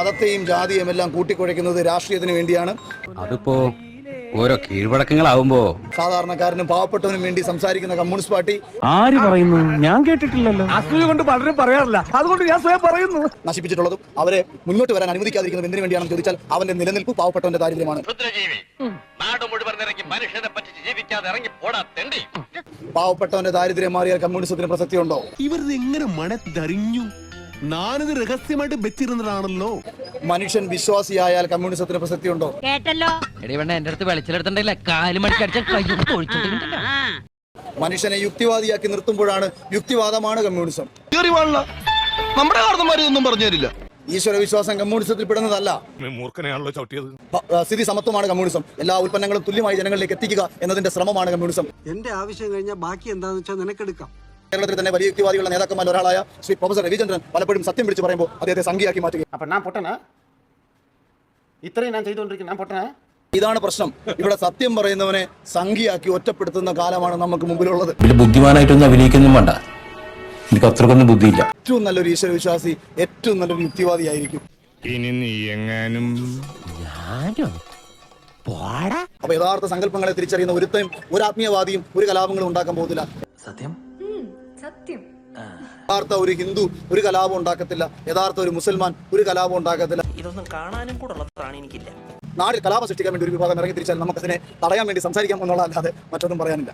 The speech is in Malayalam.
മതത്തെയും ജാതിയും എല്ലാം കൂട്ടിക്കുഴയ്ക്കുന്നത് രാഷ്ട്രീയത്തിന് വേണ്ടിയാണ്. അതിപ്പോ ഓരോ കീഴ്വഴക്കങ്ങളാവുമ്പോ സാധാരണക്കാരനും പാവപ്പെട്ടവനും വേണ്ടി സംസാരിക്കുന്ന കമ്മ്യൂണിസ്റ്റ് പാർട്ടി ആര് പറയുന്നു? ഞാൻ കേട്ടിട്ടില്ലല്ലോ. അസൂയ കൊണ്ട് പലരും പറയാറില്ല, അതുകൊണ്ട് ഞാൻ സ്വയം പറയുന്നു. നശിപ്പിച്ചിട്ടുള്ളതും അവരെ മുന്നോട്ട് വരാൻ അനുവദിക്കാതിരിക്കുന്നത് എന്തിനു വേണ്ടിയാണെന്ന് ചോദിച്ചാൽ അവന്റെ നിലനിൽപ്പ് പാവപ്പെട്ടവന്റെ ദാരിദ്ര്യമാണ്. പാവപ്പെട്ടവന്റെ ദാരിദ്ര്യം മാറിയാൽ കമ്മ്യൂണിസത്തിന് പ്രസക്തിയുണ്ടോ? ഇവർ എങ്ങനെ മണത്തറിഞ്ഞു? ഞാനിത് രഹസ്യമായിട്ട് വെച്ചിരുന്നതാണല്ലോ. മനുഷ്യൻ വിശ്വാസിയായാൽ കമ്മ്യൂണിസത്തിന് പ്രസക്തിയുണ്ടോ? കേട്ടല്ലോ. എന്റെ അടുത്ത് വെളിച്ചെടുത്തിട്ടില്ല, 4 മണിക്ക് അടിച്ച കൈ. മനുഷ്യനെ യുക്തിവാദിയാക്കി നിർത്തുമ്പോഴാണ് യുക്തിവാദമാണ് കമ്മ്യൂണിസം. നമ്മുടെ കാരണന്മാരൊന്നും പറഞ്ഞു തരില്ല. ഈശ്വര വിശ്വാസം കമ്മ്യൂണിസത്തിൽ പെടുന്നതല്ല. മൂർഖനെയാണല്ലോ ചവിട്ടിയത്. സ്ഥിതി സമത്വമാണ് കമ്മ്യൂണിസം. എല്ലാ ഉൽപ്പന്നങ്ങളും തുല്യമായി ജനങ്ങളിലേക്ക് എത്തിക്കുക എന്നതിന്റെ ശ്രമമാണ് കമ്മ്യൂണിസം. എന്റെ ആവശ്യം കഴിഞ്ഞാൽ ബാക്കി എന്താണെന്ന് വെച്ചാൽ നിനക്കെടുക്കാം. കേരളത്തിൽ തന്നെ വലിയ യുക്തിവാദികളുടെ നേതാക്കന്മാരിൽ ഒരാളായ ശ്രീ പ്രൊഫസർ രവിചന്ദ്രൻ പലപ്പോഴും സത്യം വിളിച്ച് പറയുമ്പോൾ അദ്ദേഹത്തെ സംഖ്യയാക്കി മാറ്റുക. അപ്പൊ ഞാൻ പൊട്ടനാ? ഇത്രയും ഞാൻ ചെയ്തുകൊണ്ടിരിക്കുന്ന ഞാൻ പൊട്ടനാ? ഇതാണ് പ്രശ്നം. ഇവിടെ സത്യം പറയുന്നവനെ സംഖ്യയാക്കി ഒറ്റപ്പെടുത്തുന്ന കാലമാണ് നമുക്ക് മുമ്പിലുള്ളത്. ബുദ്ധിമാനായിട്ടൊന്നും അഭിനയിക്കൊന്നും വേണ്ട, എനിക്ക് അത്രക്കൊന്നും ബുദ്ധിയില്ല. ഏറ്റവും നല്ലൊരു ഈശ്വര വിശ്വാസി ഏറ്റവും നല്ലൊരു യുക്തിവാദിയായിരിക്കും. ഇനി നീ എങ്ങാനും അപ്പൊ യഥാർത്ഥ സങ്കല്പങ്ങളെ തിരിച്ചറിയുന്ന ഒരുത്തയും ഒരു ആത്മീയവാദിയും ഒരു കലാപങ്ങളും ഉണ്ടാക്കാൻ പോകുന്നില്ല. സത്യം. യഥാർത്ഥ ഒരു ഹിന്ദു ഒരു കലാപം ഉണ്ടാക്കത്തില്ല. യഥാർത്ഥ ഒരു മുസൽമാൻ ഒരു കലാപം ഉണ്ടാക്കത്തില്ല. ഇതൊന്നും കാണാനും കൂടെ ഉള്ളതാണ് എനിക്കില്ല. നാട്ടിൽ കലാപം സൃഷ്ടിക്കാൻ വേണ്ടി ഒരു വിഭാഗം ഇറങ്ങി തിരിച്ചാൽ നമുക്കതിനെ തടയാൻ വേണ്ടി സംസാരിക്കാം എന്നുള്ളതല്ലാതെ മറ്റൊന്നും പറയാനില്ല.